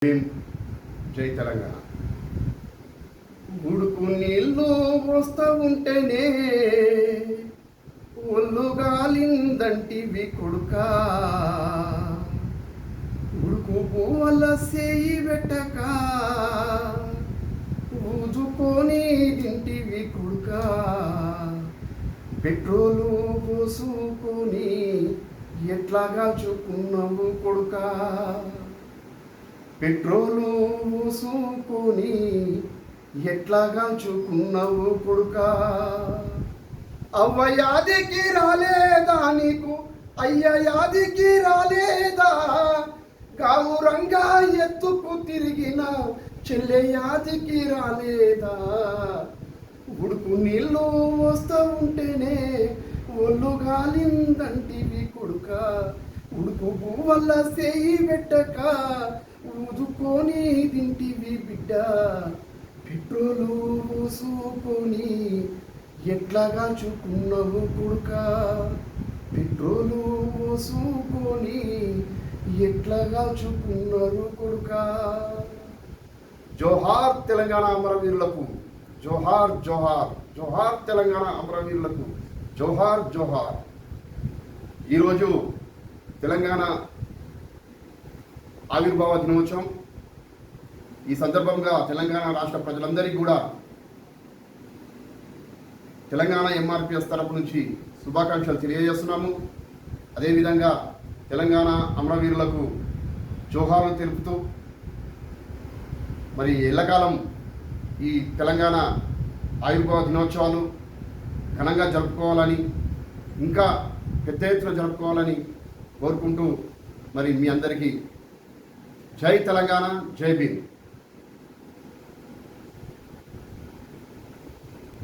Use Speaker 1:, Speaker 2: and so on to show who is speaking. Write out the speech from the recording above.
Speaker 1: జై తెలంగాణ. ఉడుకు నీళ్ళు వస్తూ ఉంటేనే ఒళ్ళు గాలిందంటివి కొడుకా, ఉడుకు పువ్వుల సేయి పెట్టక ఊజుకొని తింటివి కొడుకా, పెట్రోలు పోసుకొని ఎట్లా కాల్చుకున్నావు కొడుకా, పెట్రోలు పోసుకొని ఎట్లా కాల్చుకున్నావు కొడుకా, అవ్వ యాదికి రాలేదా నీకు, అయ్య యాదికి రాలేదా, గావురంగా ఎత్తుకు తిరిగిన చెల్లె యాదికి రాలేదా, ఉడుకు నీళ్ళు వస్తూ ఉంటేనే ఒళ్ళు గాలిందంటివి కొడుకా, ఉడుకు పువ్వుల సేయి పెట్టక ఊదుకొని తింటివి బిడ్డ, పెట్రోలు పోసుకొని ఎట్లా కాల్చుకున్నావు కొడుకా, పెట్రోలు పోసుకొని ఎట్లా కాల్చుకున్నారు కొడుకా. జోహార్ తెలంగాణ అమరవీరులకు, జోహార్ జోహార్, జోహార్ తెలంగాణ అమరవీరులకు, జోహార్ జోహార్. ఈరోజు తెలంగాణ ఆవిర్భావ దినోత్సవం. ఈ సందర్భంగా తెలంగాణ రాష్ట్ర ప్రజలందరికీ కూడా తెలంగాణ ఎంఆర్పిఎస్ తరపు నుంచి శుభాకాంక్షలు తెలియజేస్తున్నాము. అదేవిధంగా తెలంగాణ అమరవీరులకు జోహార్లు తెలుపుతూ మరి ఎల్లకాలం ఈ తెలంగాణ ఆవిర్భావ దినోత్సవాలు ఘనంగా జరుపుకోవాలని, ఇంకా పెద్ద ఎత్తున జరుపుకోవాలని కోరుకుంటూ మరి మీ అందరికీ జై తెలంగాణ, జై భీమ్.